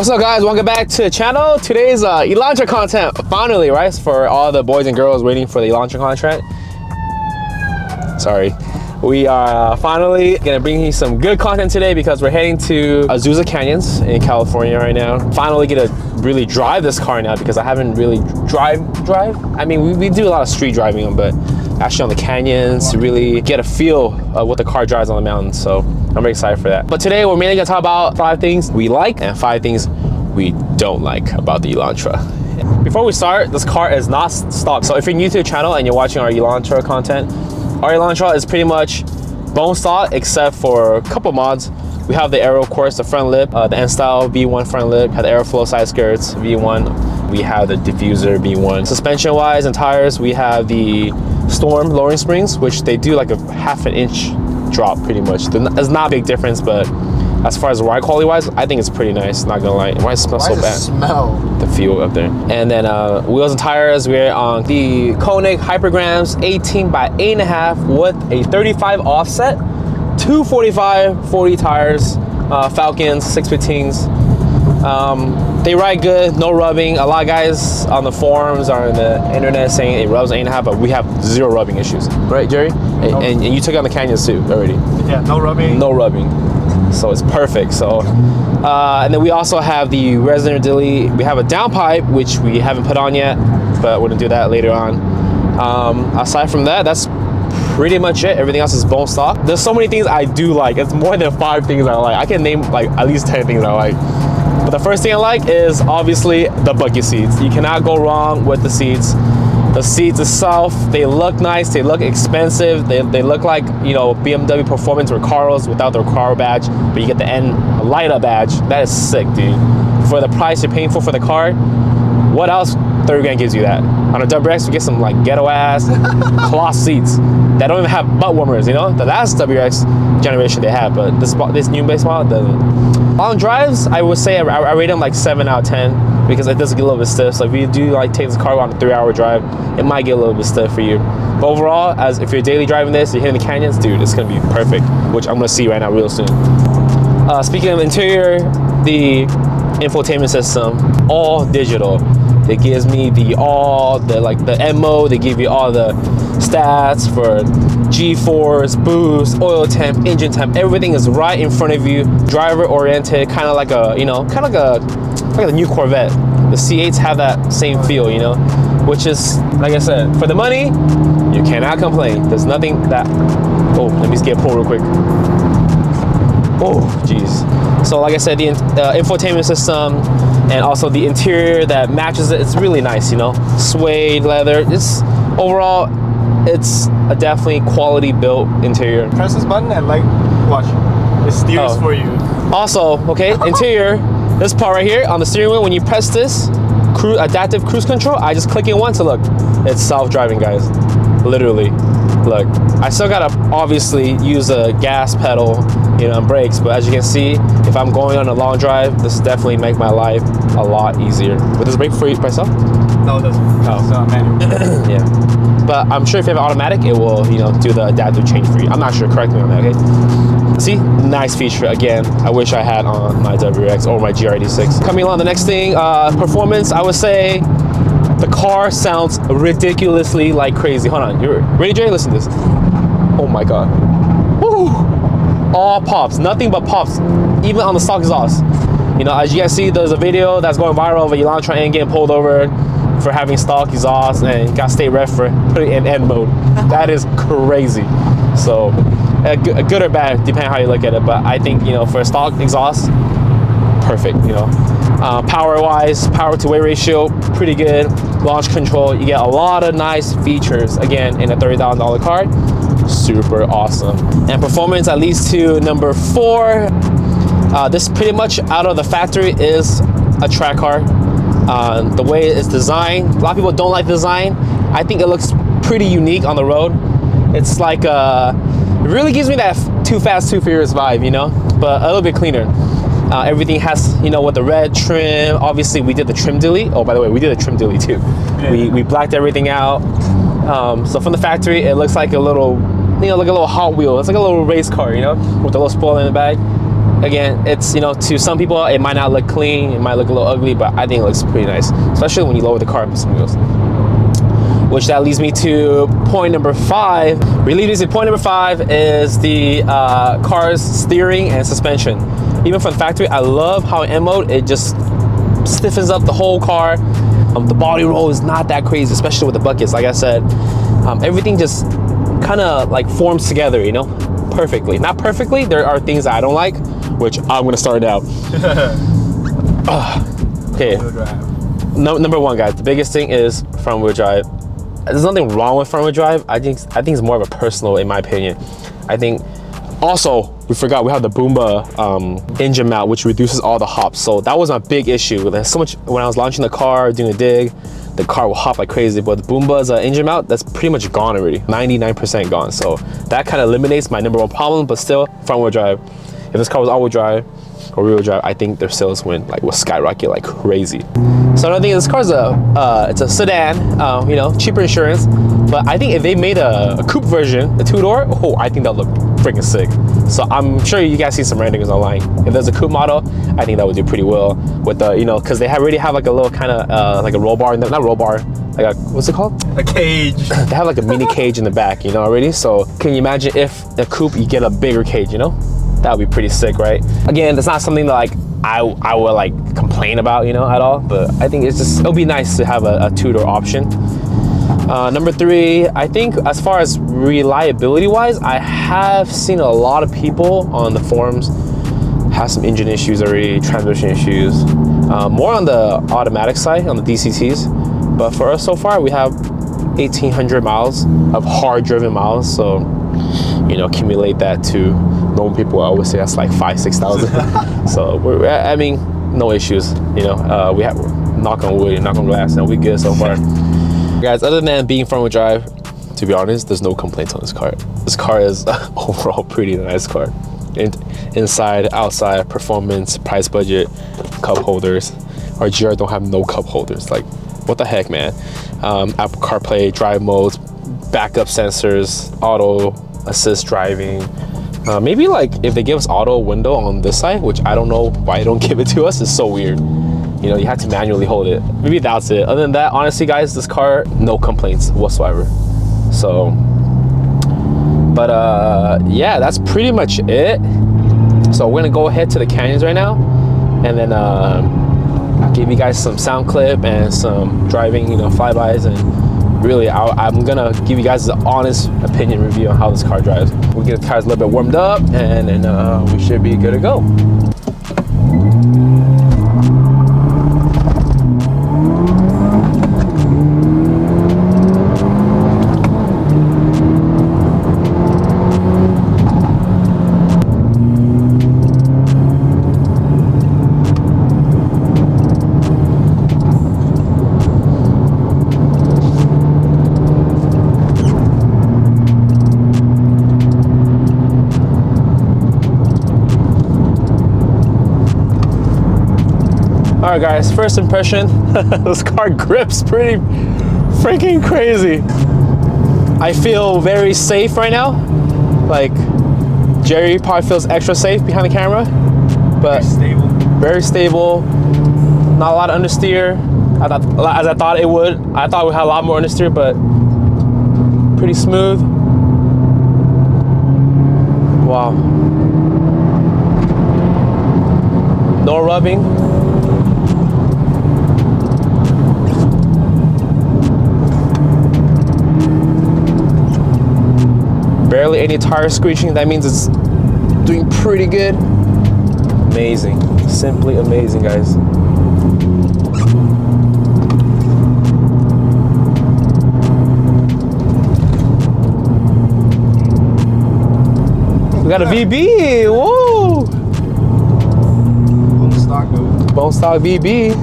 What's up, guys? Welcome back to the channel. Today's Elantra content, finally, right? For all the boys and girls waiting for the Elantra content. Sorry. We are finally gonna bring you some good content today because we're heading to Azusa Canyons in California right now. Finally get to really drive this car now because I haven't really drive. I mean, we do a lot of street driving, but actually on the canyons to really get a feel of what the car drives on the mountains. So I'm very excited for that. But today we're mainly gonna talk about 5 things we like and 5 things we don't like about the Elantra. Before we start, this car is not stock. So if you're new to the channel and you're watching our Elantra content, our Elantra is pretty much bone stock except for a couple mods. We have the AERO, of course, the front lip, the N-style V1 front lip, have the AERO side skirts, V1. We have the diffuser, V1. Suspension-wise and tires, we have the Storm lowering springs, which they do like a ½ an inch drop pretty much. There's not a big difference, but as far as ride quality wise, I think it's pretty nice, not gonna lie. Why does it smell so bad? Smell? The fuel up there. And then wheels and tires, we're on the Koenig Hypergrams 18 by 8.5 with a 35 offset, 245/40 tires, Falcons 615s. They ride good, no rubbing. A lot of guys on the forums or on the internet saying it rubs 8.5, but we have 0 rubbing issues, right, Jerry? And you took it on the canyons too already. Yeah, no rubbing. No rubbing. So it's perfect. So and then we also have the Resident Dilly. We have a downpipe which we haven't put on yet, but we're gonna do that later on. Aside from that, that's pretty much it. Everything else is bone stock. There's so many things I do like. It's more than 5 things I like. I can name like at least 10 things I like. But the first thing I like is obviously the bucket seats. You cannot go wrong with the seats. The seats itself, they look nice, they look expensive, they look like, you know, BMW Performance Recaros without the Recaro badge, but you get the N light up badge. That is sick, dude. For the price you're paying for the car, what else 30 grand gives you that? On a WRX, you get some like ghetto ass cloth seats that don't even have butt warmers, you know? The last WRX generation they had, but this new base model doesn't. Long drives, I would say I rate them like 7 out of 10 because it does get a little bit stiff. So if you do like take this car on a 3-hour drive, it might get a little bit stiff for you. But overall, as if you're daily driving this, you're hitting the canyons, dude, it's gonna be perfect, which I'm gonna see right now real soon. Speaking of interior, the infotainment system, all digital. It gives me the M mode. They give you all the stats for G-force, boost, oil temp, engine temp. Everything is right in front of you. Driver oriented, kind of like a, you know, kind of like a new Corvette. The C8s have that same feel, you know, which is, like I said, for the money, you cannot complain. There's nothing that. Oh, let me just get pulled real quick. Oh, geez. So like I said, the infotainment system and also the interior that matches it, it's really nice, you know, suede leather. It's overall, it's a definitely quality built interior. Press this button and like, watch, it steers for you. Also, okay, interior, this part right here on the steering wheel, when you press this, adaptive cruise control, I just click it once and look, it's self-driving, guys, literally. Look, I still gotta obviously use a gas pedal, you know, and brakes, but as you can see, if I'm going on a long drive, this definitely make my life a lot easier. Would this brake for you by itself? No, it doesn't. Oh. It's manual. Yeah, but I'm sure if you have automatic, it will, you know, do the adaptive change for you. I'm not sure, correct me on that, okay? See, nice feature. Again, I wish I had on my WRX or my GRD6. Coming along, the next thing, performance, I would say the car sounds ridiculously like crazy. Hold on, you ready, Jay? Listen to this. Oh my God. Woo! All pops, nothing but pops, even on the stock exhaust. You know, as you guys see, there's a video that's going viral of a Elantra and getting pulled over for having stock exhaust and got state ref for putting it in N mode. That is crazy. So, good or bad, depending on how you look at it. But I think, you know, for a stock exhaust, perfect, you know. Power-wise, power to weight ratio, pretty good. Launch control, you get a lot of nice features, again, in a $30,000 car. Super awesome. And performance, at least to number 4. This pretty much out of the factory is a track car. The way it's designed, a lot of people don't like the design. I think it looks pretty unique on the road. It's like, it really gives me that Too Fast, Too Furious vibe, you know, but a little bit cleaner. Everything has, you know, with the red trim. Obviously, we did the trim dilly. Oh, by the way, we did a trim dilly too. Yeah. We blacked everything out. So from the factory, it looks like a little, you know, like a little Hot Wheel. It's like a little race car, you know, with a little spoiler in the back. Again, it's, you know, to some people it might not look clean, it might look a little ugly, but I think it looks pretty nice, especially when you lower the car and put some wheels. Which that leads me to point number 5. Really, point number 5 is the car's steering and suspension. Even from factory, I love how in mode it just stiffens up the whole car. The body roll is not that crazy, especially with the buckets. Like I said, everything just kind of like forms together, you know, perfectly. Not perfectly. There are things that I don't like, which I'm gonna start now. Okay. Number 1, guys. The biggest thing is front wheel drive. There's nothing wrong with front wheel drive. I think it's more of a personal, in my opinion. I think also we forgot we have the Boomba engine mount, which reduces all the hops. So that was my big issue. There's so much when I was launching the car, doing a dig, the car will hop like crazy. But the Boomba's engine mount, that's pretty much gone already, 99% gone. So that kind of eliminates my number 1 problem. But still, front wheel drive. If this car was all wheel drive or rear wheel drive, I think their sales will skyrocket like crazy. So another thing is, this car's it's a sedan, you know, cheaper insurance. But I think if they made a coupe version, a 2-door, oh, I think that would look freaking sick. So I'm sure you guys see some renderings online. If there's a coupe model, I think that would do pretty well with the, you know, because they already have like a little kind of like a roll bar, not roll bar, like a, what's it called? A cage. They have like a mini cage in the back, you know, already. So can you imagine if the coupe, you get a bigger cage, you know? That would be pretty sick, right? Again, that's not something that like I would like complain about, you know, at all. But I think it'll be nice to have a 2-door option. Number 3, I think as far as reliability wise, I have seen a lot of people on the forums have some engine issues already, transmission issues, more on the automatic side, on the DCTs. But for us so far, we have 1,800 miles of hard driven miles. So, you know, accumulate that to normal people, I always say that's like 5,000-6,000. So I mean, no issues, you know. We have, knock on wood, knock on glass, and we good so far. Guys, other than being front wheel drive, to be honest, there's no complaints on this car. This car is overall pretty nice car. Inside, outside, performance, price budget, cup holders. Our GR don't have no cup holders. Like, what the heck, man? Apple CarPlay, drive modes, backup sensors, auto assist driving. Maybe like if they give us auto window on this side, which I don't know why they don't give it to us, it's so weird. You know, you have to manually hold it. Maybe that's it. Other than that, honestly, guys, this car, no complaints whatsoever. So, but yeah, that's pretty much it. So we're gonna go ahead to the canyons right now, and then give you guys some sound clip and some driving, you know, flybys, and really, I'm gonna give you guys an honest opinion review on how this car drives. We'll get the tires a little bit warmed up, and then we should be good to go. All right, guys, first impression, this car grips pretty freaking crazy. I feel very safe right now. Like, Jerry probably feels extra safe behind the camera, but very stable. Not a lot of understeer, as I thought it would. I thought we had a lot more understeer, but pretty smooth. Wow. No rubbing. Barely any tire screeching. That means it's doing pretty good. Amazing, simply amazing, guys. We got a VB, whoa! Bone stock VB.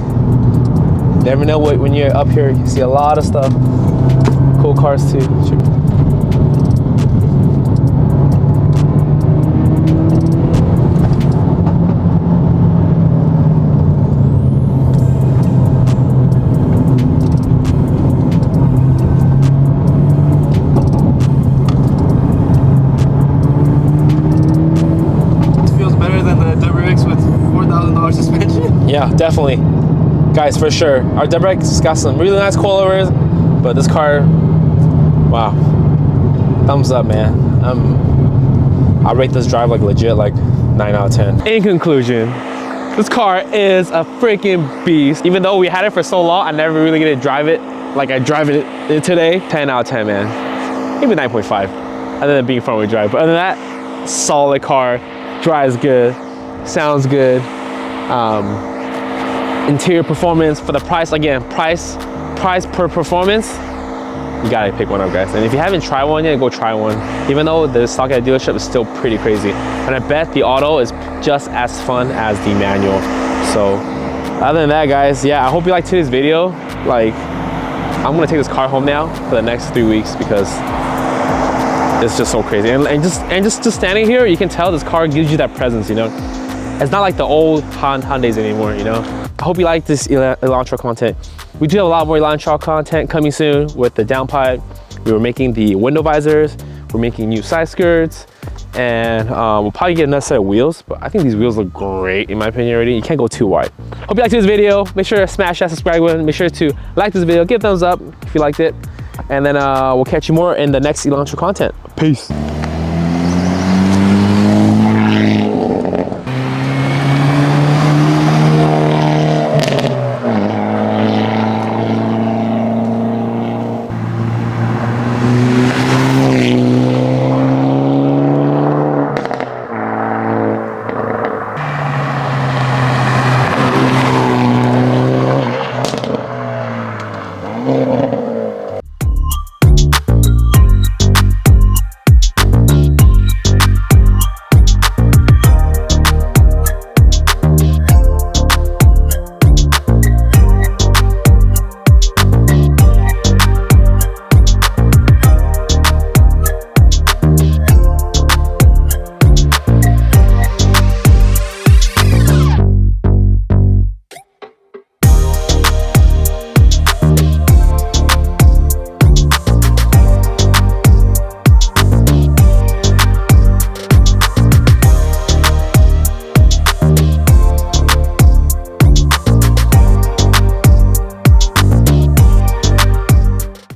Never know what, when you're up here, you see a lot of stuff. Cool cars too. definitely, guys, for sure. Our Debrex got some really nice coilovers, but this car, wow, thumbs up, man. I rate this drive like legit, like 9 out of 10. In conclusion, this car is a freaking beast. Even though we had it for so long, I never really get to drive it like I drive it today. 10 out of 10, man. Maybe 9.5, other than being front wheel drive. But other than that, solid car, drives good, sounds good. Interior performance for the price, again, price per performance, you gotta pick one up, guys. And if you haven't tried one yet, go try one. Even though the stock at dealership is still pretty crazy. And I bet the auto is just as fun as the manual. So other than that, guys, yeah, I hope you liked today's video. Like, I'm gonna take this car home now for the next 3 weeks because it's just so crazy. And just standing here, you can tell this car gives you that presence, you know? It's not like the old Hyundais anymore, you know? I hope you like this Elantra content. We do have a lot more Elantra content coming soon with the downpipe. We were making the window visors. We're making new side skirts. And we'll probably get another set of wheels, but I think these wheels look great in my opinion already. You can't go too wide. Hope you liked this video. Make sure to smash that subscribe button. Make sure to like this video, give a thumbs up if you liked it. And then we'll catch you more in the next Elantra content. Peace.